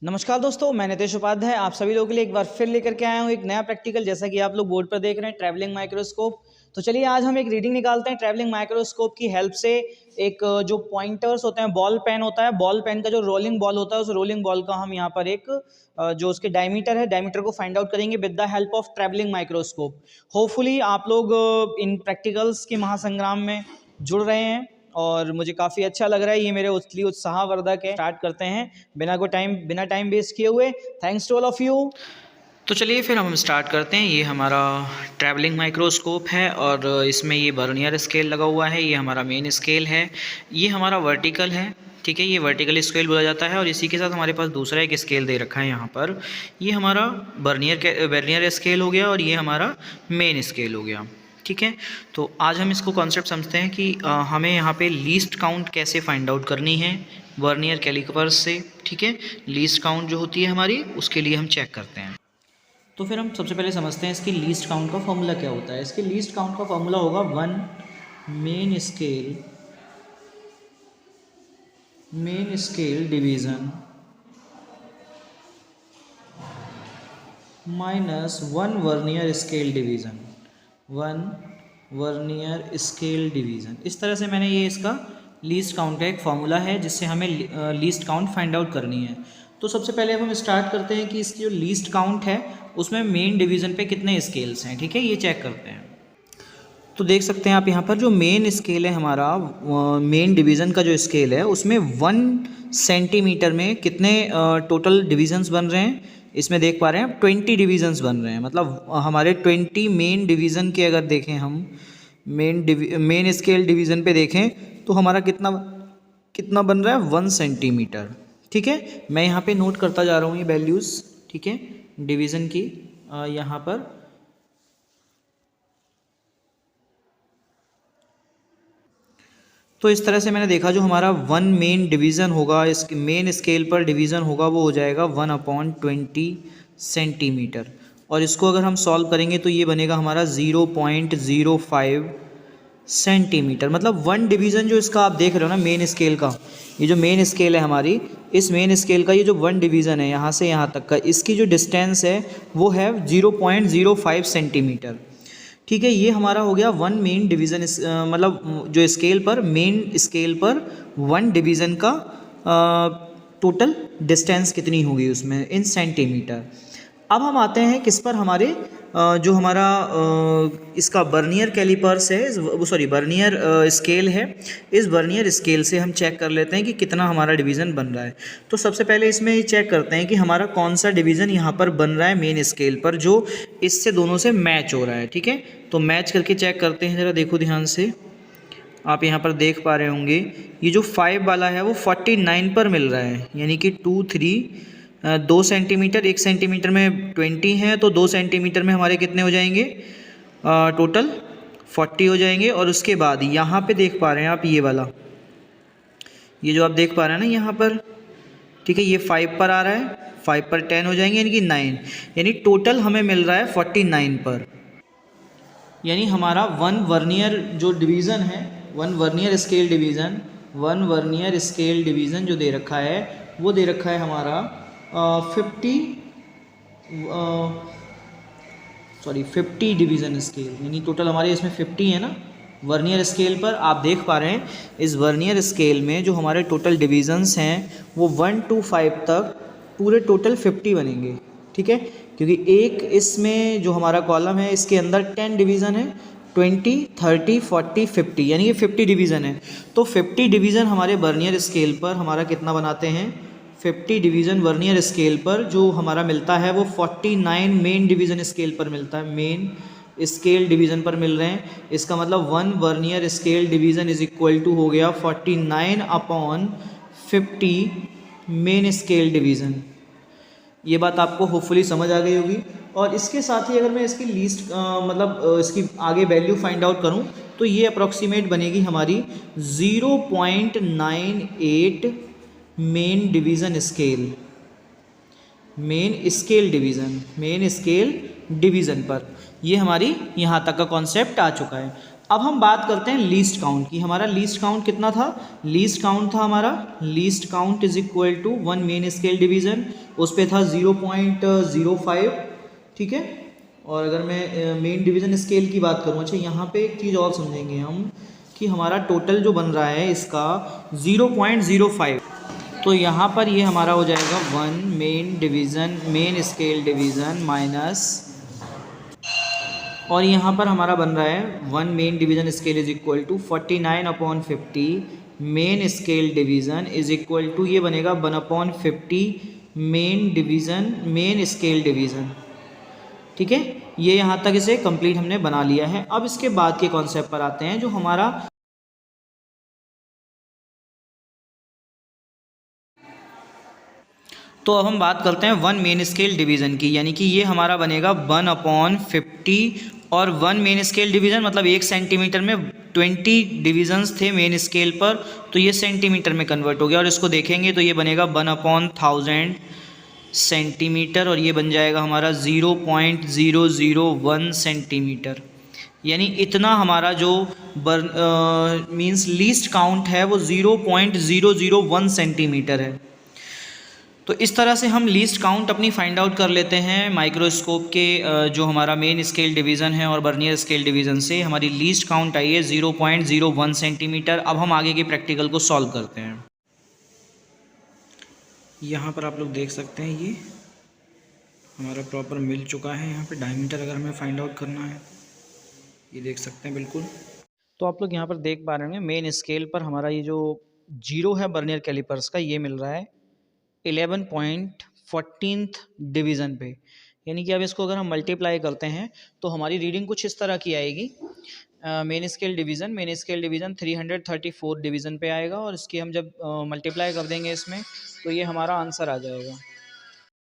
नमस्कार दोस्तों, मैं नितेश उपाध्याय आप सभी लोगों के लिए एक बार फिर लेकर के आया हूँ एक नया प्रैक्टिकल। जैसा कि आप लोग बोर्ड पर देख रहे हैं, ट्रैवलिंग माइक्रोस्कोप। तो चलिए आज हम एक रीडिंग निकालते हैं ट्रैवलिंग माइक्रोस्कोप की हेल्प से। एक जो पॉइंटर्स होते हैं, बॉल पेन होता है, बॉल पेन का जो रोलिंग बॉल होता है, उस रोलिंग बॉल का हम यहाँ पर एक जो उसके डायमीटर है, डायमीटर को फाइंड आउट करेंगे with the help of travelling microscope. Hopefully आप लोग इन प्रैक्टिकल्स के महासंग्राम में जुड़ रहे हैं और मुझे काफ़ी अच्छा लग रहा है। ये मेरे लिए उत्साहवर्धक है। स्टार्ट करते हैं बिना टाइम वेस्ट किए हुए। Thanks to all of you. तो चलिए फिर हम स्टार्ट करते हैं। ये हमारा ट्रैवलिंग माइक्रोस्कोप है और इसमें ये वर्नियर स्केल लगा हुआ है। ये हमारा मेन स्केल है, ये हमारा वर्टिकल है। ठीक है, ये वर्टिकल स्केल बोला जाता है। और इसी के साथ हमारे पास दूसरा एक स्केल दे रखा है यहाँ पर। ये हमारा वर्नियर स्केल हो गया और ये हमारा मेन स्केल हो गया। ठीक है, तो आज हम इसको कॉन्सेप्ट समझते हैं कि हमें यहाँ पे लीस्ट काउंट कैसे फाइंड आउट करनी है वर्नियर कैलिपर्स से। ठीक है, लीस्ट काउंट जो होती है हमारी, उसके लिए हम चेक करते हैं। तो फिर हम सबसे पहले समझते हैं इसकी लीस्ट काउंट का फॉर्मूला क्या होता है। इसके लीस्ट काउंट का फॉर्मूला होगा one main scale division minus one vernier scale division, इस तरह से मैंने ये इसका लीस्ट काउंट का एक फॉर्मूला है जिससे हमें लीस्ट काउंट फाइंड आउट करनी है। तो सबसे पहले अब हम स्टार्ट करते हैं कि इसकी जो लीस्ट काउंट है उसमें मेन डिवीज़न पे कितने स्केल्स हैं। ठीक है, ये चेक करते हैं। तो देख सकते हैं आप यहाँ पर जो मेन स्केल है हमारा, मेन डिवीज़न का जो स्केल है उसमें 1 सेंटीमीटर में कितने टोटल डिवीजन्स बन रहे हैं। इसमें देख पा रहे हैं 20 डिवीजन्स बन रहे हैं। मतलब हमारे 20 मेन डिवीज़न के अगर देखें हम मेन स्केल डिवीज़न पे देखें तो हमारा कितना बन रहा है 1 सेंटीमीटर। ठीक है, मैं यहाँ पे नोट करता जा रहा हूँ ये वैल्यूज़। ठीक है, डिवीज़न की यहाँ पर तो इस तरह से मैंने देखा जो हमारा वन मेन डिवीज़न होगा, इस मेन स्केल पर डिवीज़न होगा वो हो जाएगा 1/20 सेंटीमीटर। और इसको अगर हम सॉल्व करेंगे तो ये बनेगा हमारा 0.05 सेंटीमीटर। मतलब वन डिवीज़न जो इसका आप देख रहे हो ना मेन स्केल का, ये जो मेन स्केल है हमारी, इस मेन स्केल का ये जो वन डिवीज़न है यहाँ से यहाँ तक का, इसकी जो डिस्टेंस है वो है 0.05 सेंटीमीटर। ठीक है, ये हमारा हो गया वन मेन डिवीज़न। मतलब जो स्केल पर मेन स्केल पर वन डिवीज़न का टोटल डिस्टेंस कितनी होगी उसमें इन सेंटीमीटर। अब हम आते हैं किस पर, हमारे जो हमारा इसका वर्नियर कैलिपर्स है, वर्नियर स्केल है। इस वर्नियर स्केल से हम चेक कर लेते हैं कि कितना हमारा डिवीज़न बन रहा है। तो सबसे पहले इसमें ये चेक करते हैं कि हमारा कौन सा डिवीज़न यहाँ पर बन रहा है मेन स्केल पर जो इससे दोनों से मैच हो रहा है। ठीक है, तो मैच करके चेक करते हैं। ज़रा देखो ध्यान से, आप यहाँ पर देख पा रहे होंगे ये जो 5 वाला है वो 49 पर मिल रहा है। यानी कि 2 3 2 सेंटीमीटर, 1 सेंटीमीटर में 20 हैं तो 2 सेंटीमीटर में हमारे कितने हो जाएंगे, टोटल 40 हो जाएंगे। और उसके बाद यहाँ पे देख पा रहे हैं आप ये वाला, ये जो आप देख पा रहे हैं ना यहाँ पर, ठीक है, ये 5 पर आ रहा है, 5 पर 10 हो जाएंगे यानी कि 9, यानी टोटल हमें मिल रहा है 49 पर। यानी हमारा वन वर्नियर जो डिवीज़न है, वन वर्नियर स्केल डिवीज़न जो दे रखा है वो दे रखा है हमारा 50 डिवीज़न स्केल। यानी टोटल हमारे इसमें 50 है ना वर्नियर स्केल पर। आप देख पा रहे हैं इस वर्नियर स्केल में जो हमारे टोटल डिवीज़न्स हैं वो 1 to 5 तक पूरे टोटल 50 बनेंगे। ठीक है, क्योंकि एक इसमें जो हमारा कॉलम है इसके अंदर 10 डिवीज़न है, 20 30 40 50, यानी कि 50 डिवीज़न है। तो 50 डिवीज़न हमारे वर्नियर स्केल पर हमारा कितना बनाते हैं, 50 डिवीज़न वर्नियर स्केल पर जो हमारा मिलता है वो 49 मेन डिवीज़न स्केल पर मिलता है, मेन स्केल डिवीज़न पर मिल रहे हैं। इसका मतलब one vernier scale division is equal to हो गया 49/50 मेन स्केल डिवीज़न। ये बात आपको होपफुली समझ आ गई होगी। और इसके साथ ही अगर मैं इसकी लीस्ट इसकी आगे वैल्यू फाइंड आउट करूं तो ये अप्रॉक्सीमेट बनेगी हमारी 0.98 मेन स्केल डिवीज़न पर। ये हमारी यहाँ तक का कॉन्सेप्ट आ चुका है। अब हम बात करते हैं लीस्ट काउंट की। हमारा लीस्ट काउंट कितना था? लीस्ट काउंट था हमारा, least count is equal to one main scale division, उस पर था 0.05, ठीक है। और अगर मैं मेन डिवीज़न स्केल की बात करूँ, अच्छा यहाँ पे एक चीज़ और समझेंगे हम कि हमारा टोटल जो बन रहा है इसका 0.05, तो यहाँ पर ये हमारा हो जाएगा one main division, main scale division minus, और यहाँ पर हमारा बन रहा है one main division scale is equal to 49/50 main scale division is equal to, ये बनेगा 1/50 main division main scale division, ठीक है। ये यहाँ तक इसे कंप्लीट हमने बना लिया है। अब इसके बाद के कॉन्सेप्ट पर आते हैं जो हमारा तो अब हम बात करते हैं वन मेन स्केल डिवीज़न की, यानी कि ये हमारा बनेगा 1/50, और वन मेन स्केल डिवीज़न मतलब 1 सेंटीमीटर में 20 डिवीजन्स थे मेन स्केल पर, तो ये सेंटीमीटर में कन्वर्ट हो गया, और इसको देखेंगे तो ये बनेगा 1/1000 सेंटीमीटर, और ये बन जाएगा हमारा 0.001 सेंटीमीटर। यानी इतना हमारा जो मीन्स लीस्ट काउंट है वो 0.001 सेंटीमीटर है। तो इस तरह से हम लीस्ट काउंट अपनी फाइंड आउट कर लेते हैं माइक्रोस्कोप के जो हमारा मेन स्केल डिवीज़न है और बर्नियर स्केल डिवीज़न से हमारी लीस्ट काउंट आई है 0.01 सेंटीमीटर। अब हम आगे के प्रैक्टिकल को सॉल्व करते हैं। यहाँ पर आप लोग देख सकते हैं ये हमारा प्रॉपर मिल चुका है। यहाँ पे डायमीटर अगर हमें फाइंड आउट करना है, ये देख सकते हैं बिल्कुल। तो आप लोग यहाँ पर देख पा रहे होंगे मेन स्केल पर हमारा ये जो जीरो है बर्नियर कैलिपर्स का, ये मिल रहा है 11.14 डिवीज़न पे। यानी कि अब इसको अगर हम मल्टीप्लाई करते हैं तो हमारी रीडिंग कुछ इस तरह की आएगी। मेन स्केल डिवीज़न 334 डिवीज़न पे आएगा, और इसकी हम जब मल्टीप्लाई कर देंगे इसमें तो ये हमारा आंसर आ जाएगा।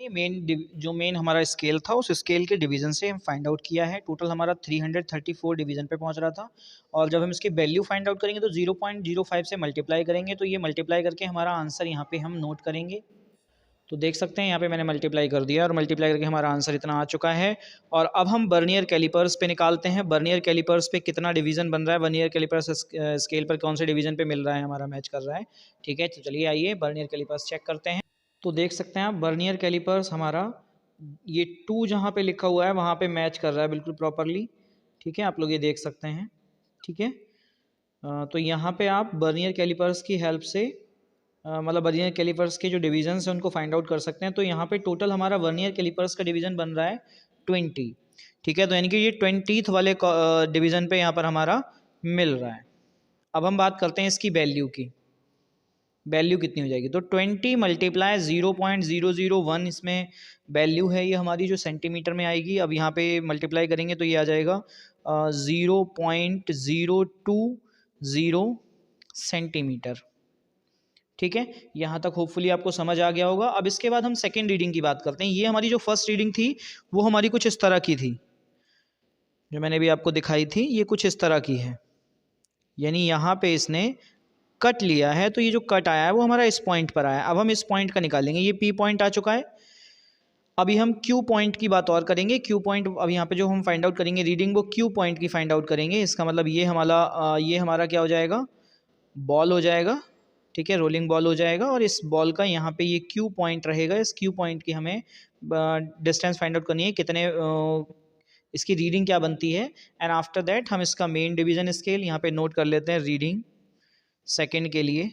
ये जो मेन हमारा स्केल था उस स्केल के डिवीज़न से हम फाइंड आउट किया है। टोटल हमारा 334 डिवीज़न पे पहुंच रहा था, और जब हम इसकी वैल्यू फाइंड आउट करेंगे तो 0.05 से मल्टीप्लाई करेंगे, तो ये मल्टीप्लाई करके हमारा आंसर यहाँ पे हम नोट करेंगे। तो देख सकते हैं यहाँ पे मैंने मल्टीप्लाई कर दिया, और मल्टीप्लाई करके हमारा आंसर इतना आ चुका है। और अब हम बर्नियर कैलिपर्स पे निकालते हैं, बर्नियर कैलिपर्स पे कितना डिवीज़न बन रहा है, बर्नियर कैलिपर्स स्केल पर कौन से डिवीज़न पे मिल रहा है, हमारा मैच कर रहा है। ठीक है, तो चलिए आइए बर्नियर कैलिपर्स चेक करते हैं। तो देख सकते हैं आप बर्नियर कैलिपर्स हमारा ये 2 जहाँ पे लिखा हुआ है वहाँ पे मैच कर रहा है बिल्कुल प्रॉपरली। ठीक है, आप लोग ये देख सकते हैं। ठीक है, तो यहाँ पे आप बर्नियर कैलिपर्स की हेल्प से मतलब वर्नियर कैलिपर्स के जो डिवीजन्स हैं उनको फाइंड आउट कर सकते हैं। तो यहाँ पे टोटल हमारा वर्नियर कैलिपर्स का डिवीज़न बन रहा है 20। ठीक है, तो यानी कि ये 20th वाले डिवीज़न पे यहाँ पर हमारा मिल रहा है। अब हम बात करते हैं इसकी वैल्यू की, वैल्यू कितनी हो जाएगी। तो 20 मल्टीप्लाई 0.001 इसमें वैल्यू है, ये हमारी जो सेंटीमीटर में आएगी। अब यहाँ पे मल्टीप्लाई करेंगे तो ये आ जाएगा 0.020 सेंटीमीटर। ठीक है, यहाँ तक होपफुली आपको समझ आ गया होगा। अब इसके बाद हम सेकेंड रीडिंग की बात करते हैं। ये हमारी जो फर्स्ट रीडिंग थी वो हमारी कुछ इस तरह की थी, जो मैंने भी आपको दिखाई थी, ये कुछ इस तरह की है। यानी यहाँ पे इसने कट लिया है, तो ये जो कट आया है वो हमारा इस पॉइंट पर आया है। अब हम इस पॉइंट का निकालेंगे, ये पी पॉइंट आ चुका है। अभी हम क्यू पॉइंट की बात और करेंगे। क्यू पॉइंट अब यहाँ पे जो हम फाइंड आउट करेंगे रीडिंग, वो क्यू पॉइंट की फाइंड आउट करेंगे। इसका मतलब ये हमारा क्या हो जाएगा, बॉल हो जाएगा। ठीक है, रोलिंग बॉल हो जाएगा, और इस बॉल का यहाँ पे ये क्यू पॉइंट रहेगा। इस क्यू पॉइंट की हमें डिस्टेंस फाइंड आउट करनी है, कितने इसकी रीडिंग क्या बनती है। एंड आफ्टर दैट हम इसका मेन डिवीज़न स्केल यहाँ पे नोट कर लेते हैं रीडिंग सेकेंड के लिए।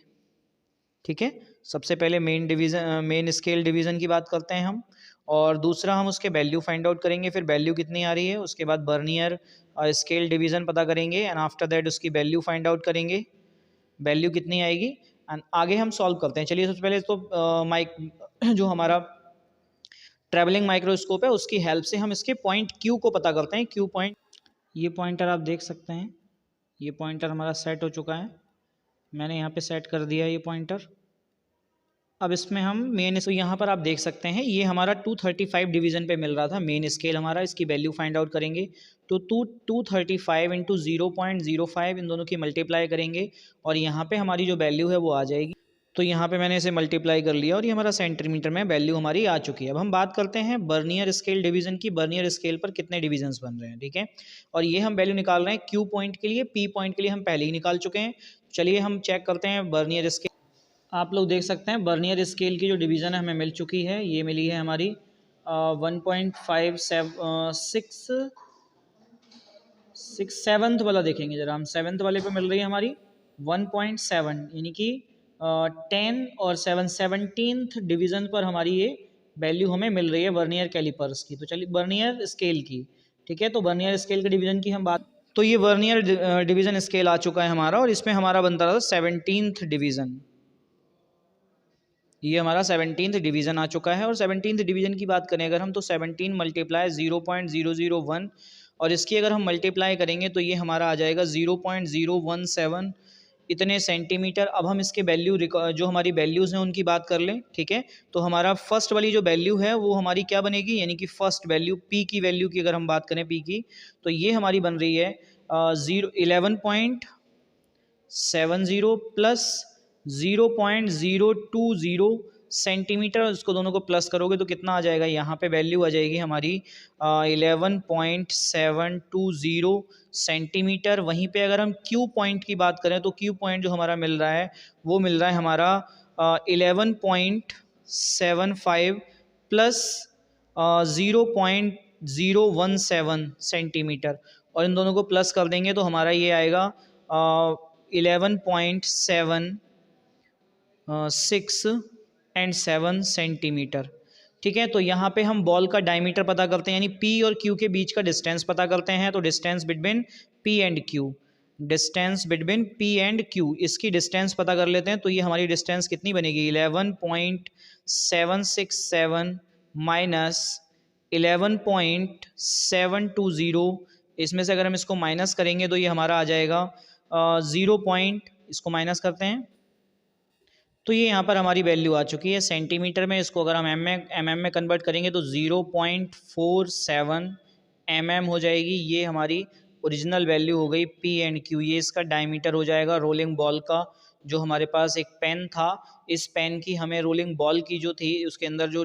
ठीक है, सबसे पहले मेन स्केल डिवीज़न की बात करते हैं हम, और दूसरा हम उसके वैल्यू फाइंड आउट करेंगे। फिर वैल्यू कितनी आ रही है, उसके बाद बर्नियर स्केल डिवीज़न पता करेंगे, एंड आफ्टर दैट उसकी वैल्यू फाइंड आउट करेंगे, वैल्यू कितनी आएगी, एंड आगे हम सॉल्व करते हैं। चलिए सबसे पहले तो जो हमारा ट्रैवलिंग माइक्रोस्कोप है उसकी हेल्प से हम इसके पॉइंट क्यू को पता करते हैं। क्यू पॉइंट, ये पॉइंटर आप देख सकते हैं, ये पॉइंटर हमारा सेट हो चुका है। मैंने यहाँ पे सेट कर दिया ये पॉइंटर। अब इसमें हम मेन, तो यहाँ पर आप देख सकते हैं ये हमारा 235 डिवीज़न पे मिल रहा था मेन स्केल हमारा। इसकी वैल्यू फाइंड आउट करेंगे तो 235 इंटू 0.05 इन दोनों की मल्टीप्लाई करेंगे, और यहाँ पे हमारी जो वैल्यू है वो आ जाएगी। तो यहाँ पे मैंने इसे मल्टीप्लाई कर लिया और ये हमारा सेंटीमीटर में वैल्यू हमारी आ चुकी है। अब हम बात करते हैं बर्नियर स्केल डिवीजन की। बर्नियर स्केल पर कितने डिविजन्स बन रहे हैं, ठीक है। और ये हम वैल्यू निकाल रहे हैं क्यू पॉइंट के लिए, पी पॉइंट के लिए हम पहले ही निकाल चुके हैं। चलिए हम चेक करते हैं बर्नियर स्केल। आप लोग देख सकते हैं बर्नियर स्केल की जो डिवीज़न है हमें मिल चुकी है। ये मिली है हमारी 1.57 वाला देखेंगे जरा हम, 7th वाले पे मिल रही है हमारी 1.7, यानी कि 10 और 7 17th डिवीज़न पर हमारी ये वैल्यू हमें मिल रही है वर्नियर कैलिपर्स की। तो चलिए वर्नियर स्केल की, ठीक है। तो वर्नियर स्केल के डिवीज़न की हम बात, तो ये वर्नियर डिवीज़न स्केल आ चुका है हमारा और इसमें हमारा बनता रहा 17th डिवीज़न। ये हमारा 17th डिवीज़न आ चुका है। और 17th डिवीज़न की बात करें अगर हम, तो 17 मल्टीप्लाई 0.001 और इसकी अगर हम मल्टीप्लाई करेंगे तो ये हमारा आ जाएगा 0.017 इतने सेंटीमीटर। अब हम इसके वैल्यू जो हमारी वैल्यूज़ हैं उनकी बात कर लें, ठीक है। तो हमारा फर्स्ट वाली जो वैल्यू है वो हमारी क्या बनेगी, यानी कि फर्स्ट वैल्यू पी की वैल्यू की अगर हम बात करें पी की, तो ये हमारी बन रही है 11.70 प्लस 0.020 सेंटीमीटर। इसको दोनों को प्लस करोगे तो कितना आ जाएगा, यहाँ पे वैल्यू आ जाएगी हमारी 11.720 सेंटीमीटर। वहीं पे अगर हम क्यू पॉइंट की बात करें तो क्यू पॉइंट जो हमारा मिल रहा है वो मिल रहा है हमारा 11.75 प्लस 0.017 सेंटीमीटर, और इन दोनों को प्लस कर देंगे तो हमारा ये आएगा 11.6 सेंटीमीटर, ठीक है। तो यहाँ पे हम बॉल का डायमीटर पता करते हैं, यानी पी और क्यू के बीच का डिस्टेंस पता करते हैं। तो distance between P and Q, distance between P and Q, इसकी डिस्टेंस पता कर लेते हैं। तो ये हमारी डिस्टेंस कितनी बनेगी, 11.767 माइनस 11.720, इसमें से अगर हम इसको माइनस करेंगे तो ये हमारा आ जाएगा इसको माइनस करते हैं तो ये यहाँ पर हमारी वैल्यू आ चुकी है सेंटीमीटर में। इसको अगर हम एम में कन्वर्ट करेंगे तो 0.47 हो जाएगी। ये हमारी ओरिजिनल वैल्यू हो गई पी एंड क्यू। ये इसका डायमीटर हो जाएगा रोलिंग बॉल का। जो हमारे पास एक पेन था, इस पेन की हमें रोलिंग बॉल की जो थी उसके अंदर जो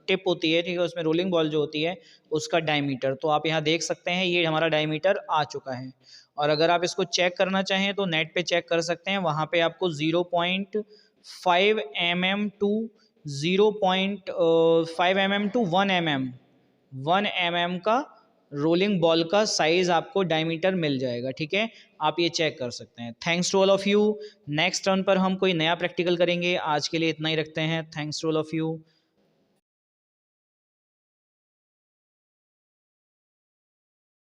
टिप होती है, ठीक है, उसमें रोलिंग बॉल जो होती है उसका डायमीटर, तो आप यहाँ देख सकते हैं ये हमारा डायमीटर आ चुका है। और अगर आप इसको चेक करना चाहें तो नेट पे चेक कर सकते हैं, वहाँ पे आपको 0.5 mm to 0.5 mm to 1 mm का रोलिंग बॉल का साइज आपको डायमीटर मिल जाएगा, ठीक है। आप ये चेक कर सकते हैं। Thanks to all of you. Next turn पर हम कोई नया प्रैक्टिकल करेंगे। आज के लिए इतना ही रखते हैं। Thanks to all of you.